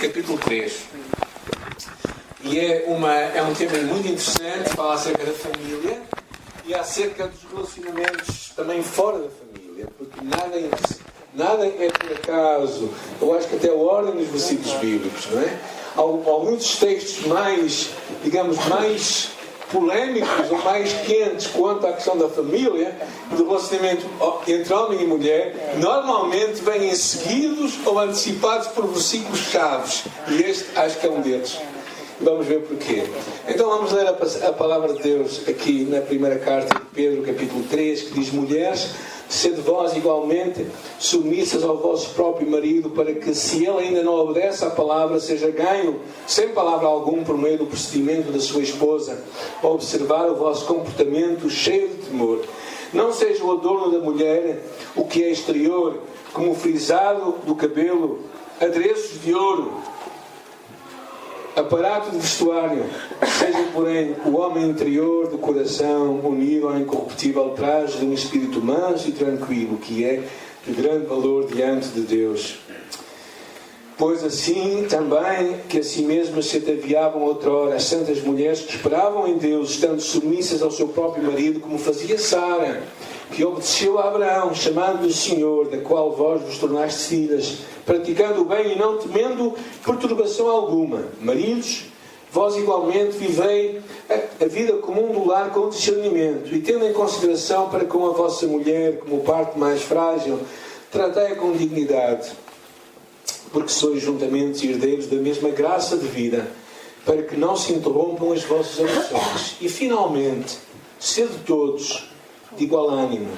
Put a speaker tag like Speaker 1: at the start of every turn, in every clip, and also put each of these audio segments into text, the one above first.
Speaker 1: capítulo 3. E é um tema muito interessante, fala acerca da família e acerca dos relacionamentos também fora da família, porque nada é por acaso. Eu acho que até a ordem dos versículos bíblicos, não é? Há muitos textos mais polémicos ou mais quentes quanto à questão da família, do relacionamento entre homem e mulher, normalmente vêm seguidos ou antecipados por versículos chaves. E este acho que é um deles. Vamos ver porquê. Então vamos ler a palavra de Deus aqui na primeira carta de Pedro, capítulo 3, que diz: mulheres, sede vós igualmente submissas ao vosso próprio marido, para que, se ele ainda não obedece à palavra, seja ganho sem palavra alguma por meio do procedimento da sua esposa, a observar o vosso comportamento cheio de temor. Não seja o adorno da mulher o que é exterior, como o frisado do cabelo, adereços de ouro, aparato de vestuário. Seja, porém, o homem interior do coração unido ao incorruptível traje de um espírito manso e tranquilo, que é de grande valor diante de Deus. Pois assim também que a si mesmas se ataviavam outrora as santas mulheres que esperavam em Deus, estando submissas ao seu próprio marido, como fazia Sara, que obedeceu a Abraão, chamando-lhe Senhor, da qual vós vos tornastes filhas, praticando o bem e não temendo perturbação alguma. Maridos, vós igualmente vivei a vida comum do lar com discernimento, e tendo em consideração para com a vossa mulher como parte mais frágil, tratei-a com dignidade, porque sois juntamente herdeiros da mesma graça de vida, para que não se interrompam as vossas orações. E finalmente, sede todos de igual ânimo,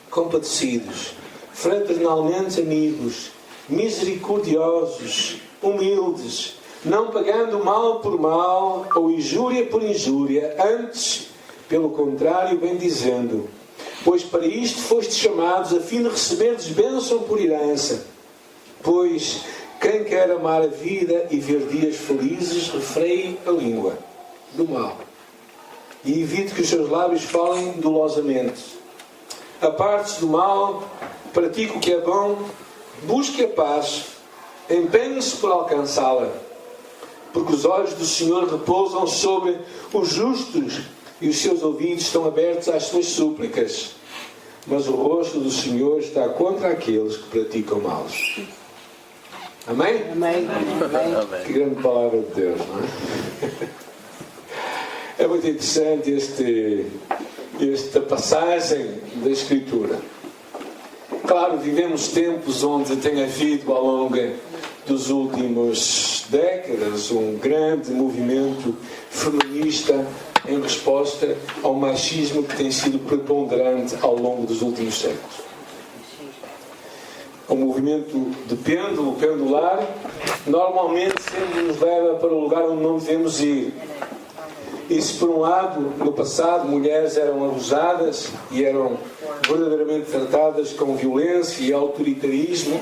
Speaker 1: compadecidos, fraternalmente amigos, misericordiosos, humildes, não pagando mal por mal ou injúria por injúria, antes, pelo contrário, bendizendo. Pois para isto fostes chamados, a fim de receberdes bênção por herança. Pois quem quer amar a vida e ver dias felizes, refreie a língua do mal e evite que os seus lábios falem dolosamente. Aparte-se do mal, pratique o que é bom, busque a paz, empenhe-se por alcançá-la, porque os olhos do Senhor repousam sobre os justos e os seus ouvidos estão abertos às suas súplicas, mas o rosto do Senhor está contra aqueles que praticam males. Amém?
Speaker 2: Amém.
Speaker 1: Amém. Que grande palavra de Deus, não é? É muito interessante esta passagem da Escritura. Claro, vivemos tempos onde tem havido, ao longo dos últimos décadas, um grande movimento feminista em resposta ao machismo que tem sido preponderante ao longo dos últimos séculos. O movimento de pêndulo, pendular, normalmente sempre nos leva para o lugar onde não devemos ir. E se por um lado, no passado, mulheres eram abusadas e eram verdadeiramente tratadas com violência e autoritarismo,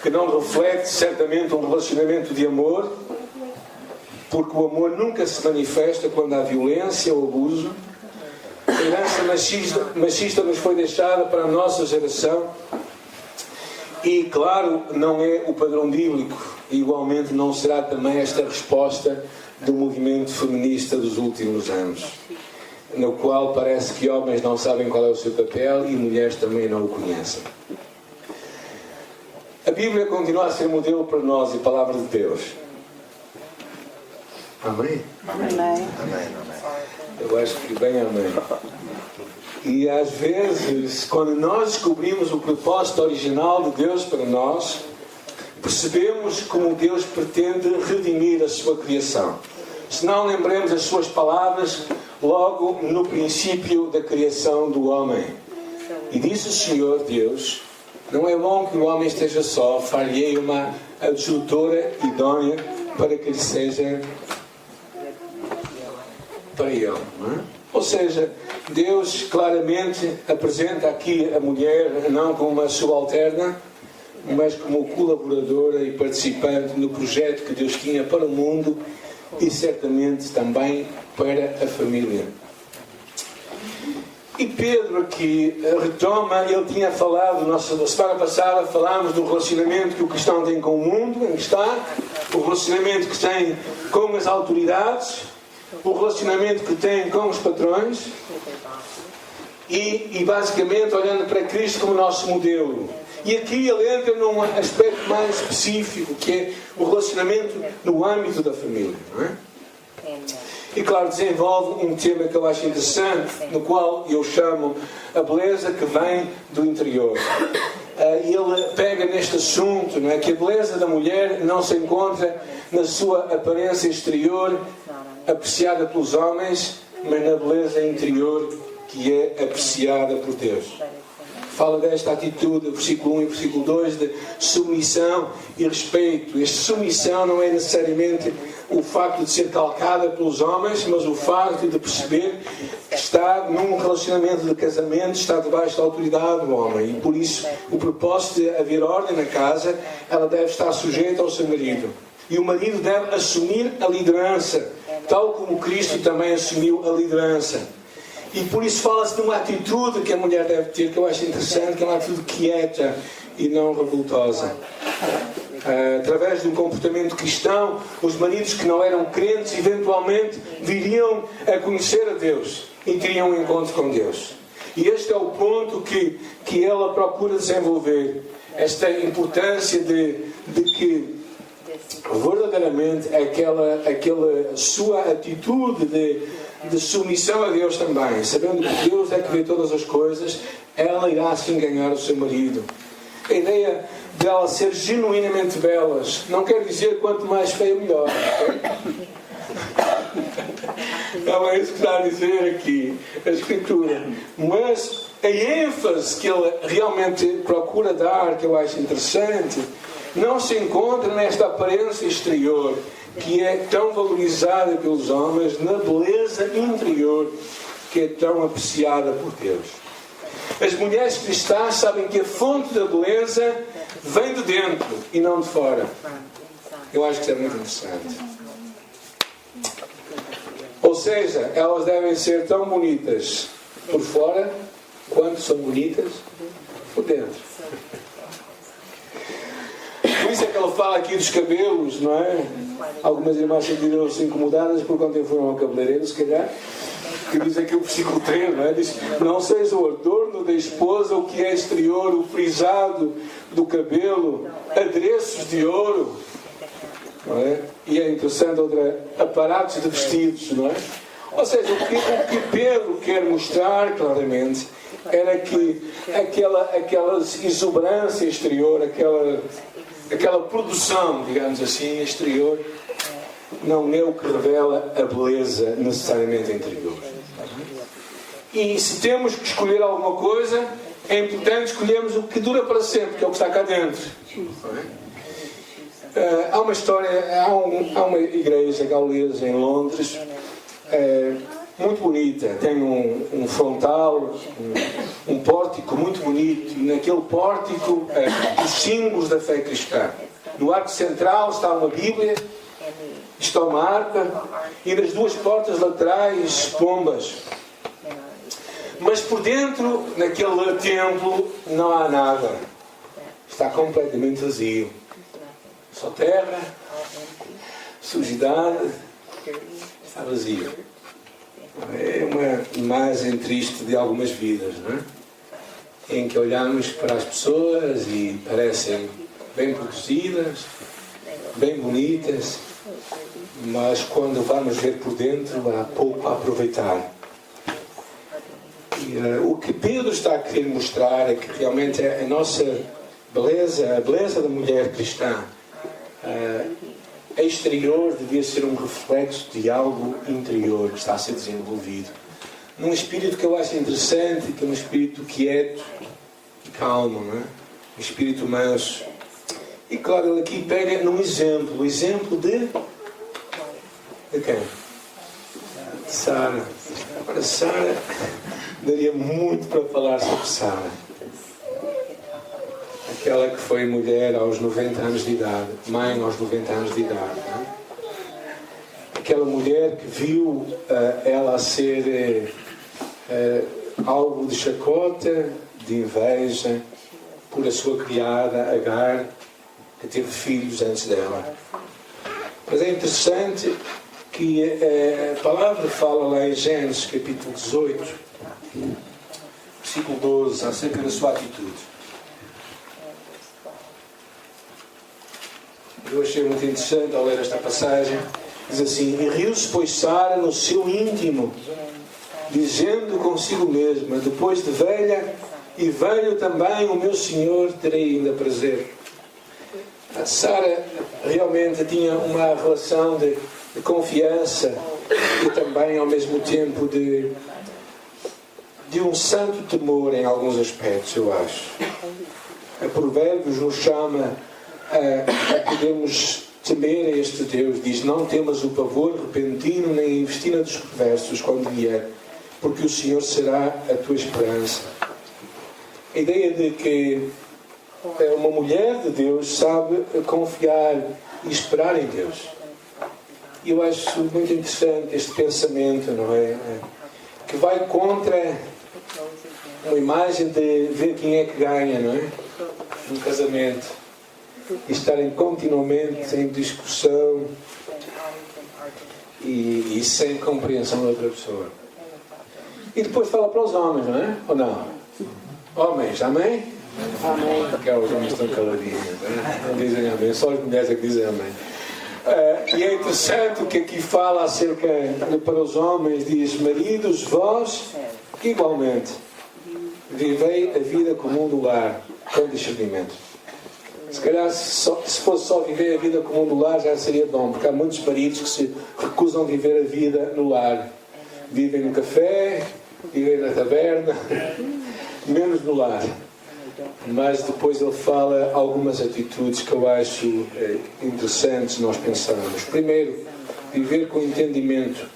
Speaker 1: que não reflete certamente um relacionamento de amor, porque o amor nunca se manifesta quando há violência ou abuso. A herança machista nos foi deixada para a nossa geração e, claro, não é o padrão bíblico, e igualmente não será também esta resposta do movimento feminista dos últimos anos, no qual parece que homens não sabem qual é o seu papel e mulheres também não o conhecem. A Bíblia continua a ser modelo para nós e palavra de Deus. Amém?
Speaker 2: Amém.
Speaker 1: Eu acho que bem amém. E às vezes, quando nós descobrimos o propósito original de Deus para nós, percebemos como Deus pretende redimir a sua criação. Se não lembremos as suas palavras logo no princípio da criação do homem. E disse o Senhor Deus: não é bom que o homem esteja só, far-lhe-ei uma adjutora idónea para que lhe seja para ele. Não é? Ou seja, Deus claramente apresenta aqui a mulher não como uma subalterna, mas como colaboradora e participante no projeto que Deus tinha para o mundo e certamente também para a família. E Pedro aqui retoma, ele tinha falado, semana passada falámos do relacionamento que o cristão tem com o mundo, em que está, o relacionamento que tem com as autoridades, o relacionamento que tem com os patrões e basicamente olhando para Cristo como nosso modelo. E aqui ele entra num aspecto mais específico, que é o relacionamento no âmbito da família, não é? E claro, desenvolve um tema que eu acho interessante, no qual eu chamo a beleza que vem do interior. Ele pega neste assunto, não é? Que a beleza da mulher não se encontra na sua aparência exterior, apreciada pelos homens, mas na beleza interior que é apreciada por Deus. Fala desta atitude, versículo 1 e versículo 2, de submissão e respeito. Esta submissão não é necessariamente o facto de ser calcada pelos homens, mas o facto de perceber que está num relacionamento de casamento, está debaixo da autoridade do homem. E por isso, o propósito de haver ordem na casa, ela deve estar sujeita ao seu marido. E o marido deve assumir a liderança, tal como Cristo também assumiu a liderança. E por isso fala-se de uma atitude que a mulher deve ter, que eu acho interessante, que é uma atitude quieta e não revoltosa. Através de um comportamento cristão, os maridos que não eram crentes, eventualmente viriam a conhecer a Deus e teriam um encontro com Deus. E este é o ponto que ela procura desenvolver. Esta importância de que verdadeiramente aquela sua atitude de submissão a Deus também, sabendo que Deus é que vê todas as coisas, ela irá assim ganhar o seu marido. A ideia dela ser genuinamente belas não quer dizer quanto mais feia melhor. Não é isso que está a dizer aqui a Escritura. Mas a ênfase que ele realmente procura dar, que eu acho interessante, não se encontra nesta aparência exterior que é tão valorizada pelos homens, na beleza interior que é tão apreciada por Deus. As mulheres cristãs sabem que a fonte da beleza vem de dentro e não de fora. Eu acho que isso é muito interessante. Ou seja, elas devem ser tão bonitas por fora quanto são bonitas por dentro. Por isso é que ele fala aqui dos cabelos, não é? Algumas irmãs sentiram-se incomodadas por quando foram ao cabeleireiro, se calhar. Que diz aqui o versículo 3, não é? Diz: não seja o adorno da esposa o que é exterior, o frisado do cabelo, adereços de ouro, não é? E é interessante aparatos de vestidos, não é? Ou seja, o que Pedro quer mostrar claramente era que aquela exuberância exterior, aquela produção, digamos assim, exterior, não é o que revela a beleza necessariamente interior. E se temos que escolher alguma coisa, é importante escolhermos o que dura para sempre, que é o que está cá dentro. Há uma história, há uma igreja gaulesa em Londres, muito bonita, tem um frontal, um pórtico muito bonito, e naquele pórtico os símbolos da fé cristã. No arco central está uma Bíblia, está uma harpa, e nas duas portas laterais pombas. Mas por dentro, naquele templo, não há nada. Está completamente vazio. Só terra, sujidade, está vazio. É uma imagem triste de algumas vidas, não é? Em que olhamos para as pessoas e parecem bem produzidas, bem bonitas, mas quando vamos ver por dentro há pouco a aproveitar. E, o que Pedro está a querer mostrar é que realmente a nossa beleza, a beleza da mulher cristã, exterior devia ser um reflexo de algo interior que está a ser desenvolvido. Num espírito que eu acho interessante, que é um espírito quieto e calmo, não é? Um espírito manso. E claro, ele aqui pega num exemplo. O exemplo de quem? De Sara. Agora, Sara, daria muito para falar sobre Sara. Aquela que foi mulher aos 90 anos de idade, mãe aos 90 anos de idade. Não é? Aquela mulher que viu ela a ser alvo de chacota, de inveja, por a sua criada Agar, que teve filhos antes dela. Mas é interessante que a palavra fala lá em Gênesis capítulo 18, versículo 12, acerca da sua atitude. Eu achei muito interessante ao ler esta passagem. Diz assim: e riu-se, pois, Sara no seu íntimo, dizendo consigo mesma: depois de velha e velho também o meu Senhor terei ainda prazer. A Sara realmente tinha uma relação de confiança e também ao mesmo tempo de um santo temor em alguns aspectos, eu acho. A Provérbios nos chama a podermos temer a este Deus. Diz: não temas o pavor repentino, nem a investina dos perversos quando vier, porque o Senhor será a tua esperança. A ideia de que uma mulher de Deus sabe confiar e esperar em Deus. E eu acho muito interessante este pensamento, não é? Que vai contra uma imagem de ver quem é que ganha, não é? No casamento. E estarem continuamente em discussão e sem compreensão da outra pessoa. E depois fala para os homens, não é? Ou não? Homens, amém? Amém. Porque os homens estão caladinhos, não dizem amém, só as mulheres é que dizem amém. E é interessante o que aqui fala acerca para os homens. Diz: maridos, vós igualmente vivei a vida comum do lar com discernimento. Se calhar se fosse só viver a vida comum do lar já seria bom, porque há muitos maridos que se recusam a viver a vida no lar. Vivem no café, vivem na taberna, menos no lar. Mas depois ele fala algumas atitudes que eu acho interessantes nós pensarmos. Primeiro, viver com entendimento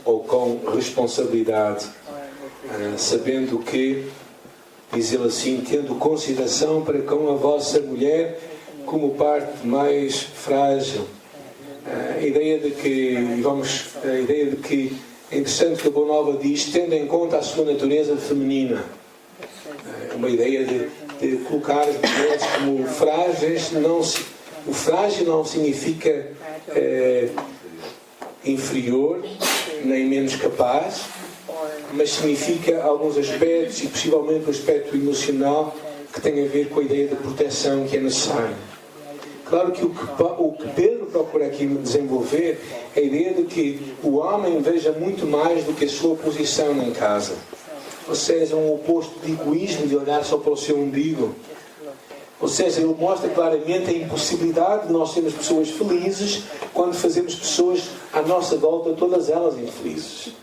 Speaker 1: ou com responsabilidade, sabendo que, diz ele assim, tendo consideração para com a vossa mulher como parte mais frágil. A ideia de que é interessante que a Boa Nova diz: tendo em conta a sua natureza feminina. Uma ideia de colocar as mulheres como frágeis. O frágil não significa inferior, nem menos capaz, mas significa alguns aspectos, e possivelmente o aspecto emocional, que tem a ver com a ideia de proteção que é necessária. Claro que o que Pedro procura aqui desenvolver é a ideia de que o homem veja muito mais do que a sua posição em casa. Ou seja, um oposto de egoísmo, de olhar só para o seu umbigo. Ou seja, ele mostra claramente a impossibilidade de nós sermos pessoas felizes quando fazemos pessoas à nossa volta, todas elas infelizes.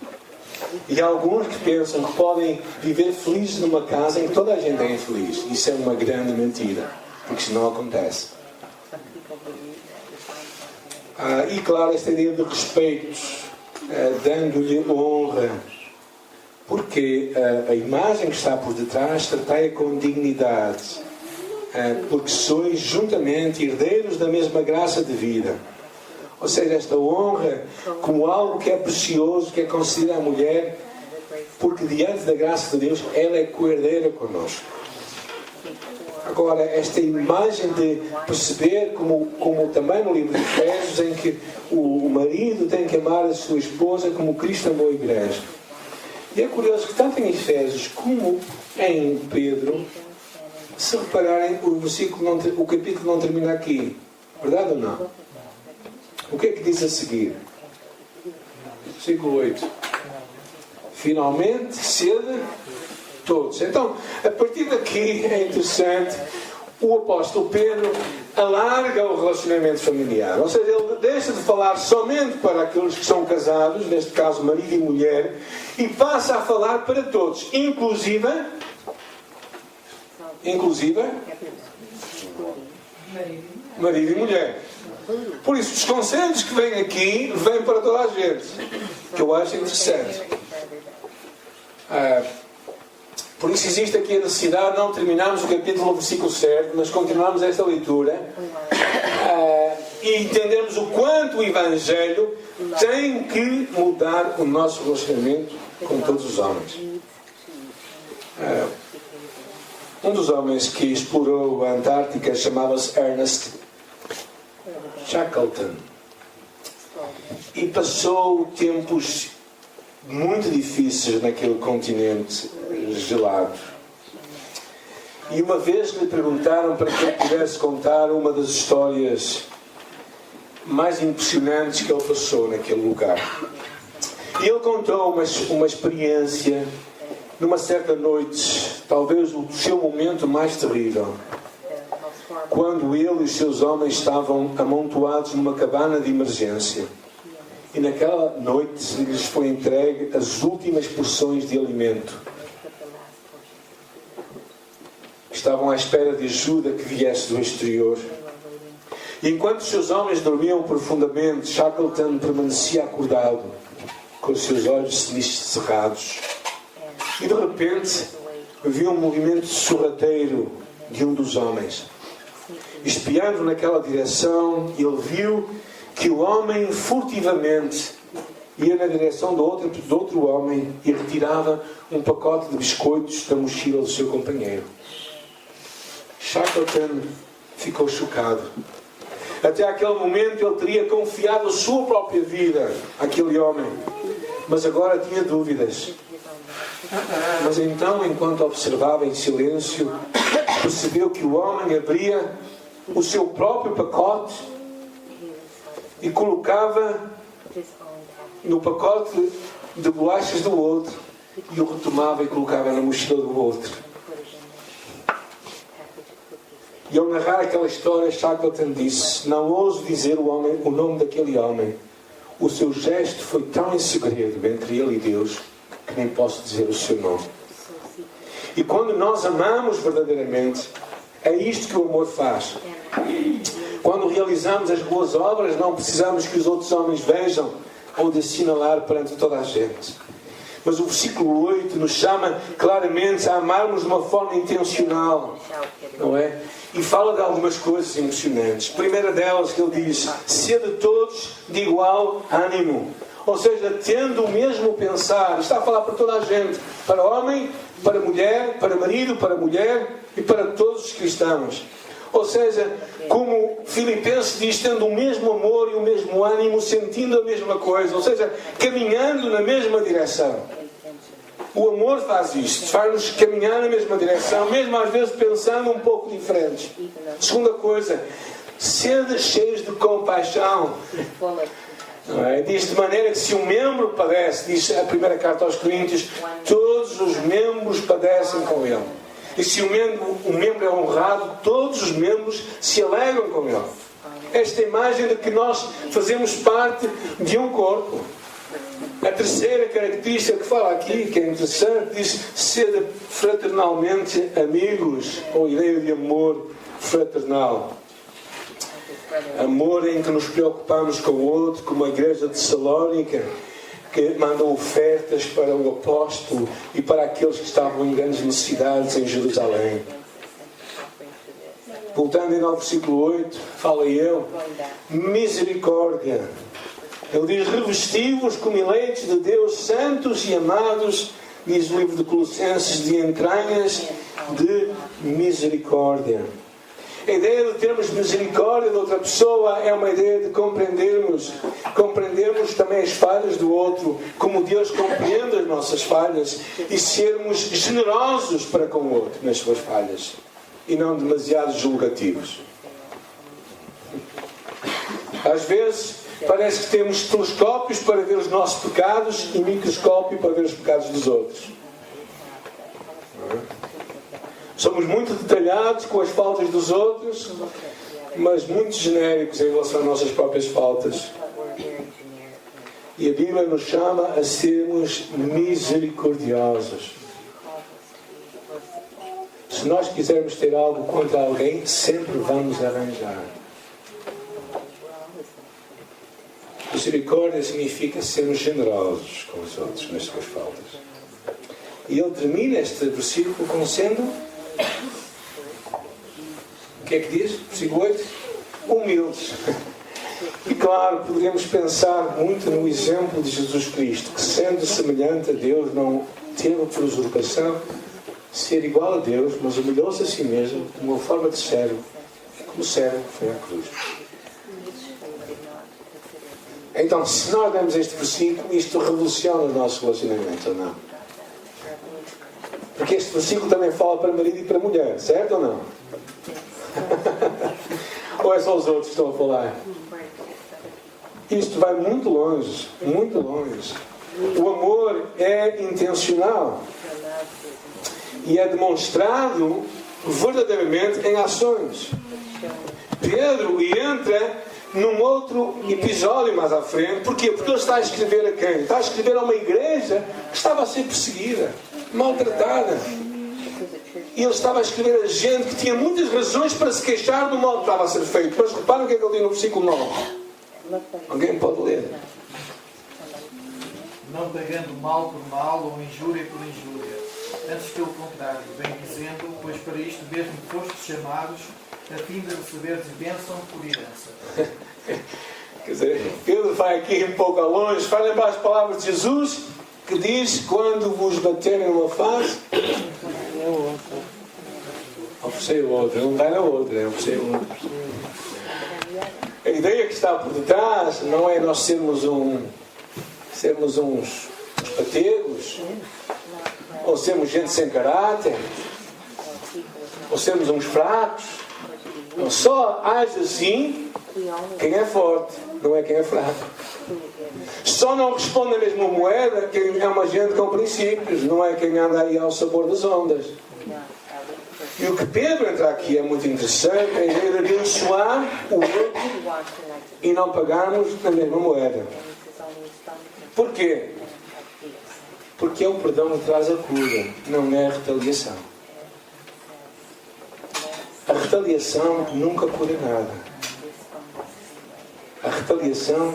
Speaker 1: E há alguns que pensam que podem viver felizes numa casa em que toda a gente é infeliz. Isso é uma grande mentira, porque isso não acontece. E claro, esta ideia de respeito, dando-lhe honra, porque a imagem que está por detrás tratai-a com dignidade, porque sois juntamente herdeiros da mesma graça de vida. Ou seja, esta honra como algo que é precioso, que é concedido à mulher, porque diante da graça de Deus ela é coerdeira connosco. Agora, esta imagem de perceber, como também no livro de Efésios, em que o marido tem que amar a sua esposa como Cristo amou a igreja. E é curioso que tanto em Efésios como em Pedro, se repararem, o capítulo não termina aqui. Verdade ou não? O que é que diz a seguir? Versículo 8. Finalmente, sede todos. Então, a partir daqui é interessante, o apóstolo Pedro alarga o relacionamento familiar. Ou seja, ele deixa de falar somente para aqueles que são casados, neste caso marido e mulher, e passa a falar para todos, inclusive marido e mulher. Por isso, os conselhos que vêm aqui, vêm para toda a gente, que eu acho interessante. Por isso existe aqui a necessidade, não terminamos o capítulo no versículo 7, mas continuamos esta leitura e entendemos o quanto o Evangelho tem que mudar o nosso relacionamento com todos os homens. Um dos homens que explorou a Antártica chamava-se Ernest Shackleton. e passou tempos muito difíceis naquele continente gelado. E uma vez lhe perguntaram para que ele pudesse contar uma das histórias mais impressionantes que ele passou naquele lugar. E ele contou uma experiência numa certa noite, talvez o seu momento mais terrível, quando ele e os seus homens estavam amontoados numa cabana de emergência. E naquela noite lhes foi entregue as últimas porções de alimento. Estavam à espera de ajuda que viesse do exterior. E enquanto os seus homens dormiam profundamente, Shackleton permanecia acordado, com os seus olhos cerrados. E de repente, viu um movimento sorrateiro de um dos homens. Espiando naquela direção, ele viu que o homem furtivamente ia na direção do outro homem e retirava um pacote de biscoitos da mochila do seu companheiro. Shackleton ficou chocado. Até aquele momento ele teria confiado a sua própria vida àquele homem, mas agora tinha dúvidas. Mas então, enquanto observava em silêncio, percebeu que o homem abria o seu próprio pacote e colocava no pacote de bolachas do outro e o retomava e colocava na mochila do outro. E ao narrar aquela história, Shackleton disse: não ouso dizer o nome daquele homem. O seu gesto foi tão em segredo entre ele e Deus que nem posso dizer o seu nome. E quando nós amamos verdadeiramente, é isto que o amor faz. Quando realizamos as boas obras, não precisamos que os outros homens vejam ou de assinalar perante toda a gente. Mas o versículo 8 nos chama claramente a amarmos de uma forma intencional, não é? E fala de algumas coisas emocionantes. A primeira delas, que ele diz: sede todos de igual ânimo. Ou seja, tendo o mesmo pensar. Está a falar para toda a gente. Para homem, para mulher, para marido, para mulher e para todos os cristãos. Ou seja, como Filipenses diz, tendo o mesmo amor e o mesmo ânimo, sentindo a mesma coisa. Ou seja, caminhando na mesma direção. O amor faz isto, faz-nos caminhar na mesma direção, mesmo às vezes pensando um pouco diferentes. Segunda coisa, sede cheios de compaixão. Não é? Diz de maneira que se um membro padece, diz a primeira carta aos Coríntios, todos os membros padecem com ele. E se o membro é honrado, todos os membros se alegram com ele. Esta imagem de que nós fazemos parte de um corpo. A terceira característica que fala aqui, que é interessante, diz: sede fraternalmente amigos, ou ideia de amor fraternal. Amor em que nos preocupamos com o outro, como a igreja de Salónica, que mandou ofertas para o apóstolo e para aqueles que estavam em grandes necessidades em Jerusalém. Voltando ainda ao versículo 8, fala ele: misericórdia. Ele diz: revesti-vos como eleitos de Deus, santos e amados, diz o livro de Colossenses, de entranhas de misericórdia. A ideia de termos misericórdia de outra pessoa é uma ideia de compreendermos também as falhas do outro, como Deus compreende as nossas falhas, e sermos generosos para com o outro nas suas falhas, e não demasiado julgativos. Às vezes parece que temos telescópios para ver os nossos pecados e microscópio para ver os pecados dos outros. Somos muito detalhados com as faltas dos outros, mas muito genéricos em relação às nossas próprias faltas. E a Bíblia nos chama a sermos misericordiosos. Se nós quisermos ter algo contra alguém, sempre vamos arranjar. Misericórdia significa sermos generosos com os outros nas suas faltas. E ele termina este versículo como sendo... O que é que diz? Versículo 8. Humildes. E claro, poderíamos pensar muito no exemplo de Jesus Cristo, que sendo semelhante a Deus, não teve por usurpação ser igual a Deus, mas humilhou-se a si mesmo, de uma forma de servo, como servo foi à cruz. Então, se nós demos este versículo, isto revoluciona os nossos relacionamentos, ou não? Porque este versículo também fala para marido e para mulher, certo ou não? Ou é só os outros que estão a falar? Isto vai muito longe, muito longe. O amor é intencional e é demonstrado verdadeiramente em ações. Pedro entra num outro episódio mais à frente. Porquê? Porque ele está a escrever a quem? Está a escrever a uma igreja que estava a ser perseguida, maltratada. E ele estava a escrever a gente que tinha muitas razões para se queixar do mal que estava a ser feito. Mas reparem o que é que ele diz no versículo 9. Alguém pode ler?
Speaker 2: Não pagando mal por mal ou injúria por injúria. Antes, pelo contrário, bem dizendo, pois para isto mesmo fostes chamados, a fim de receberes bênção por herança.
Speaker 1: Quer dizer, Pedro vai aqui um pouco ao longe, faz lembrar as palavras de Jesus, que diz: quando vos baterem numa face, oferecei o outro. Não vai na outra, é oferecei o outro. A ideia que está por detrás não é nós sermos uns pategos, ou sermos gente sem caráter, ou sermos uns fracos. Não, só age assim quem é forte, não é quem é fraco. Só não responde a mesma moeda quem é uma gente com princípios, não é quem anda aí ao sabor das ondas. E o que Pedro entra aqui é muito interessante, é ir abençoar o outro e não pagarmos na mesma moeda. Porquê? Porque é o perdão que traz a cura, não é a retaliação. A retaliação nunca cura nada. A retaliação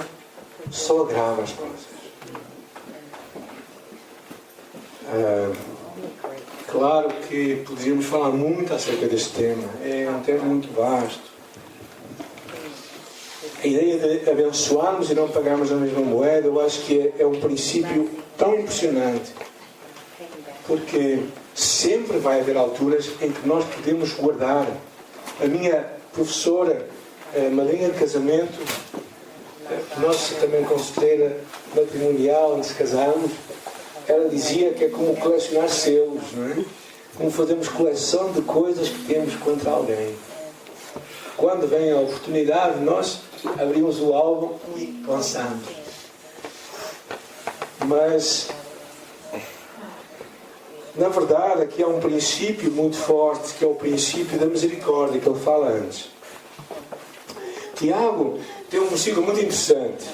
Speaker 1: só agrava as coisas. Claro que poderíamos falar muito acerca deste tema. É um tema muito vasto. A ideia de abençoarmos e não pagarmos a mesma moeda, eu acho que é um princípio tão impressionante. Porque sempre vai haver alturas em que nós podemos guardar. A minha professora, madrinha de casamento, nossa também conselheira matrimonial, onde se casámos, ela dizia que é como colecionar selos, não é? Como fazemos coleção de coisas que temos contra alguém. Quando vem a oportunidade, nós abrimos o álbum e lançamos. Mas, na verdade, aqui há um princípio muito forte, que é o princípio da misericórdia, que ele fala antes. Tiago tem um versículo muito interessante,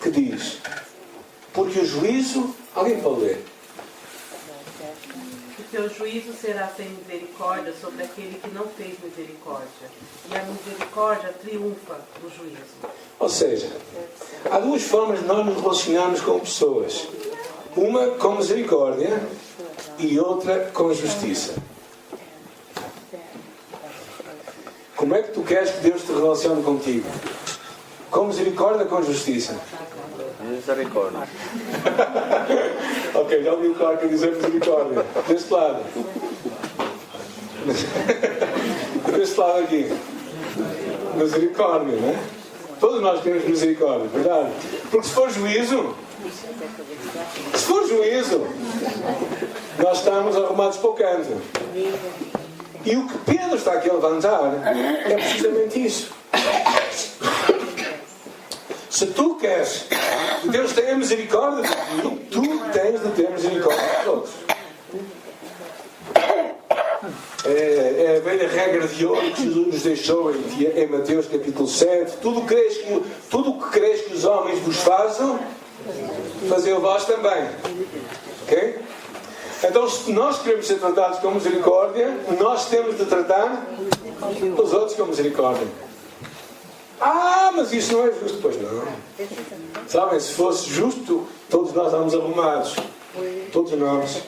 Speaker 1: que diz: porque o juízo... Alguém pode ler?
Speaker 3: O teu juízo será sem misericórdia sobre aquele que não fez misericórdia. E a misericórdia triunfa no juízo.
Speaker 1: Ou seja, há duas formas de nós nos relacionarmos com pessoas. Uma com misericórdia e outra com justiça. Como é que tu queres que Deus te relacione contigo? Com misericórdia ou com justiça?
Speaker 4: Misericórdia.
Speaker 1: Ok, já ouvi o Clark dizer misericórdia. Deste lado. Deste lado aqui. Misericórdia, não é? Todos nós temos misericórdia, verdade? Porque se for juízo, nós estamos arrumados para o canto. E o que Pedro está aqui a levantar é precisamente isso. Se tu queres que Deus tenha misericórdia de ti, tu tens de ter misericórdia de todos. É a velha regra de ouro que Jesus nos deixou em Mateus capítulo 7. Tudo o que quereis que os homens vos façam, fazei vós também. Ok? Então, se nós queremos ser tratados com misericórdia, nós temos de tratar os outros com misericórdia. Mas isso não é justo. Pois não. Sabem, se fosse justo, todos nós estávamos arrumados. Todos nós.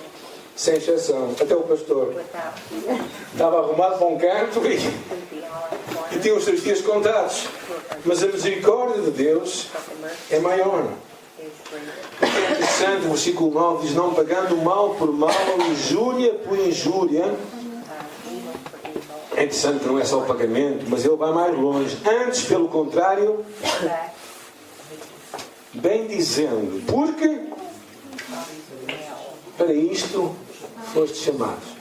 Speaker 1: Sem exceção. Até o pastor. Estava arrumado para um canto e tinha os seus dias contados. Mas a misericórdia de Deus é maior. É interessante, o versículo 9 diz: não pagando mal por mal ou injúria por injúria. É interessante que não é só o pagamento, mas ele vai mais longe. Antes, pelo contrário, bendizendo, porque para isto foste chamados.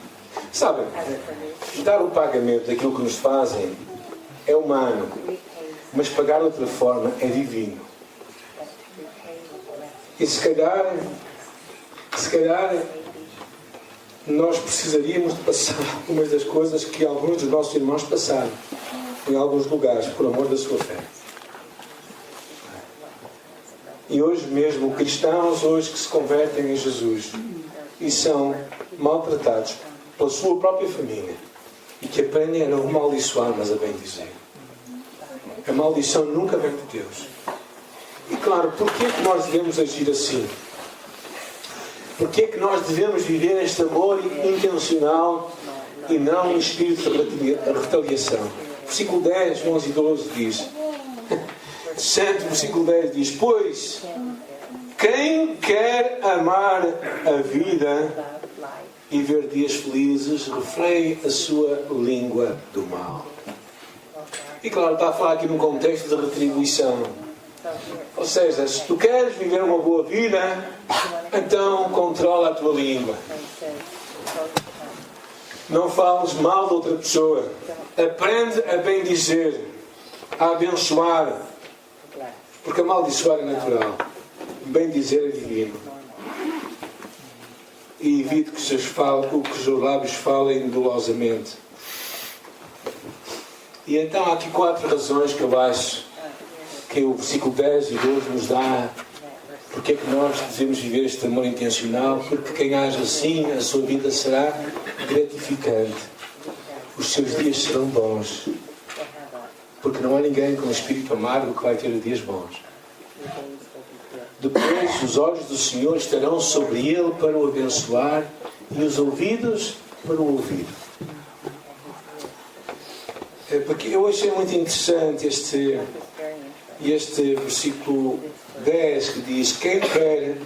Speaker 1: Sabem, dar o pagamento daquilo que nos fazem é humano, mas pagar de outra forma é divino. E se calhar nós precisaríamos de passar algumas das coisas que alguns dos nossos irmãos passaram em alguns lugares, por amor da sua fé. E hoje mesmo, cristãos hoje que se convertem em Jesus e são maltratados pela sua própria família e que aprendem a não amaldiçoar, mas a bendizer. A maldição nunca vem de Deus. E claro, porquê que nós devemos agir assim? Porquê que nós devemos viver este amor intencional e não em espírito de retaliação? Versículo 10, 11 e 12 diz... Versículo 10 diz: pois quem quer amar a vida e ver dias felizes, refreie a sua língua do mal. E claro, está a falar aqui num contexto de retribuição. Ou seja, se tu queres viver uma boa vida, então controla a tua língua. Não fales mal de outra pessoa. Aprende a bendizer, a abençoar. Porque amaldiçoar é natural. Bendizer é divino. E evite que os seus lábios falem dolosamente. E então há aqui 4 razões que eu acho que o versículo 10 e 12 nos dá. Porque é que nós devemos viver este amor intencional? Porque quem age assim, a sua vida será gratificante. Os seus dias serão bons. Porque não há ninguém com um espírito amargo que vai ter dias bons. Depois os olhos do Senhor estarão sobre ele para o abençoar e os ouvidos para o ouvir. Porque eu achei muito interessante este versículo 10 que diz: quem quer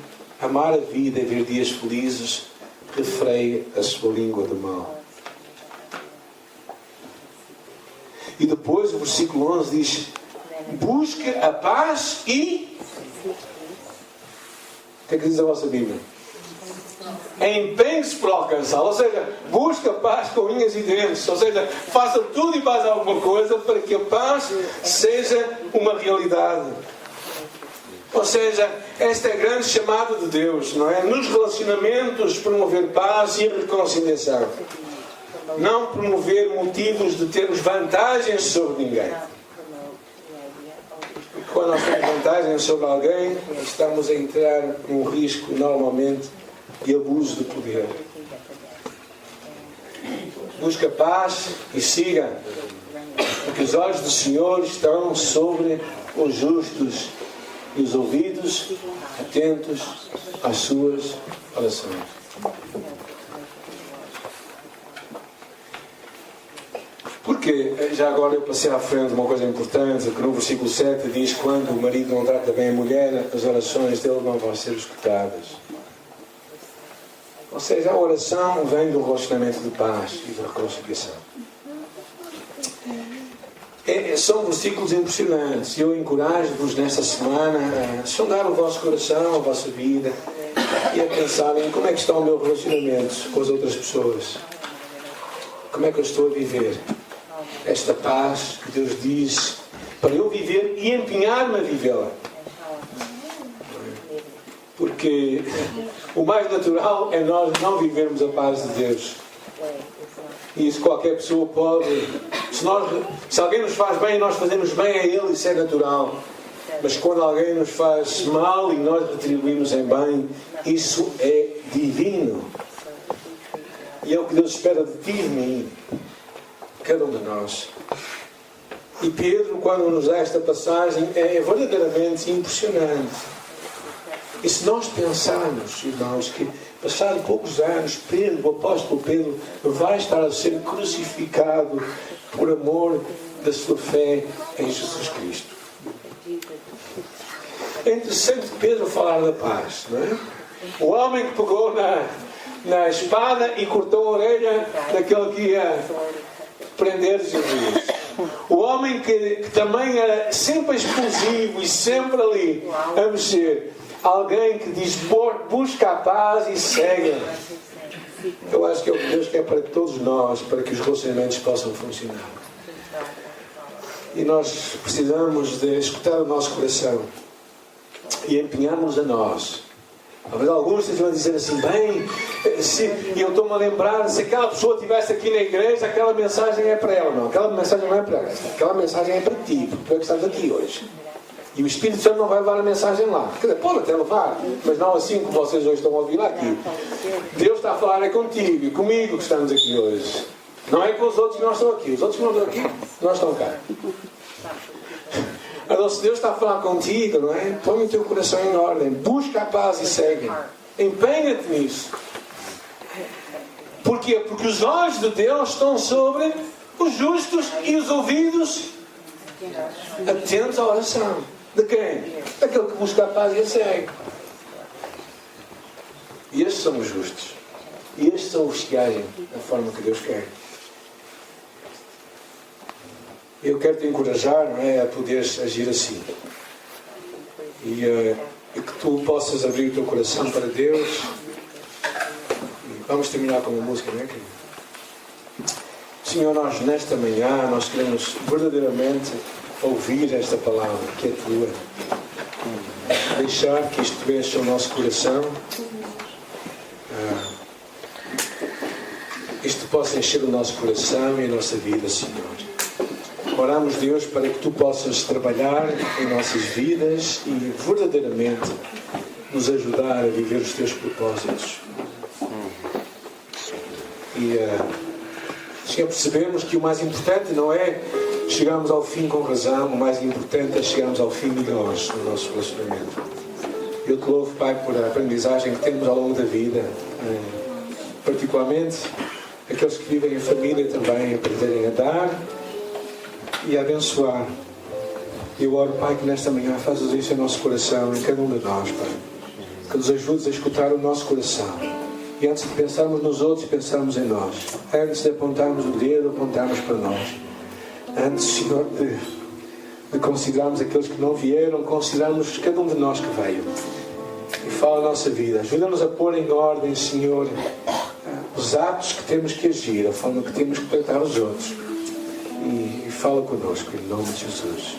Speaker 1: amar a vida e ver dias felizes, refreie a sua língua do mal. E depois o versículo 11 diz: busque a paz e... O que é que diz a vossa Bíblia? Empenhe-se para alcançá-la. Ou seja, busque a paz com unhas e dentes. Ou seja, faça tudo e mais alguma coisa para que a paz seja uma realidade. Ou seja, esta é a grande chamada de Deus, não é? Nos relacionamentos, promover paz e reconciliação. Não promover motivos de termos vantagens sobre ninguém. Quando nós temos vantagens sobre alguém, estamos a entrar num risco, normalmente, de abuso de poder. Busca paz e siga, porque os olhos do Senhor estão sobre os justos e os ouvidos atentos às suas orações. Porque, já agora eu passei à frente uma coisa importante, que no versículo 7 diz: quando o marido não trata bem a mulher, as orações dele não vão ser escutadas. Ou seja, a oração vem de um relacionamento de paz e de reconciliação. São versículos impressionantes. Eu encorajo-vos nesta semana a sondar o vosso coração, a vossa vida, e a pensar em como é que está o meu relacionamento com as outras pessoas. Como é que eu estou a viver esta paz que Deus diz para eu viver e empenhar-me a vivê-la. Porque o mais natural é nós não vivermos a paz de Deus. E isso qualquer pessoa pode... Se alguém nos faz bem e nós fazemos bem a Ele, isso é natural. Mas quando alguém nos faz mal e nós retribuímos em bem, isso é divino. E é o que Deus espera de ti e de mim. Cada um de nós. E Pedro, quando nos dá esta passagem, é verdadeiramente impressionante. E se nós pensarmos, irmãos, que passado poucos anos, Pedro, o apóstolo Pedro, vai estar a ser crucificado por amor da sua fé em Jesus Cristo. É interessante Pedro falar da paz, não é? O homem que pegou na espada e cortou a orelha daquele que ia prender Jesus. O homem homem que também era sempre explosivo e sempre ali a mexer. Alguém que diz: busca a paz e segue. Eu acho que é o que Deus quer para todos nós, para que os relacionamentos possam funcionar. E nós precisamos de escutar o nosso coração e empenharmos a nós. Talvez alguns estejam a dizer assim: bem, e eu estou-me a lembrar, se aquela pessoa estivesse aqui na igreja, aquela mensagem é para ela. Não, aquela mensagem não é para ela, aquela mensagem é para ti, porque tu é que estás aqui hoje. E o Espírito Santo não vai levar a mensagem lá. Quer dizer, pode até levar, mas não assim como vocês hoje estão a ouvir aqui. Deus está a falar é contigo e comigo que estamos aqui hoje. Não é com os outros que não estão aqui. Os outros que não estão aqui, não estão cá. Agora, se Deus está a falar contigo, não é? Põe o teu coração em ordem. Busca a paz e segue. Empenha-te nisso. Porquê? Porque os olhos de Deus estão sobre os justos e os ouvidos atentos à oração. De quem? Daquele que busca a paz e a segue. E estes são os justos. E estes são os que agem da forma que Deus quer. Eu quero te encorajar, não é, a poderes agir assim. E que tu possas abrir o teu coração para Deus. E vamos terminar com uma música, não é, querido? Senhor, nós nesta manhã, nós queremos verdadeiramente ouvir esta palavra que é tua. Deixar que isto encha o nosso coração. Isto possa encher o nosso coração e a nossa vida, Senhor. Oramos, Deus, para que tu possas trabalhar em nossas vidas e verdadeiramente nos ajudar a viver os teus propósitos. E, Senhor, percebemos que o mais importante não é chegarmos ao fim com razão, o mais importante é chegarmos ao fim de nós, no nosso relacionamento. Eu te louvo, Pai, por a aprendizagem que temos ao longo da vida, particularmente aqueles que vivem em família também, aprenderem a dar e a abençoar. Eu oro, Pai, que nesta manhã fazes isso em nosso coração, em cada um de nós, Pai. Que nos ajudes a escutar o nosso coração. E antes de pensarmos nos outros, pensarmos em nós. Antes de apontarmos o dedo, apontarmos para nós. Antes, Senhor, de considerarmos aqueles que não vieram, considerarmos cada um de nós que veio. E fala a nossa vida. Ajuda-nos a pôr em ordem, Senhor, os atos que temos que agir, a forma que temos que tratar os outros. E fala connosco, em nome de Jesus.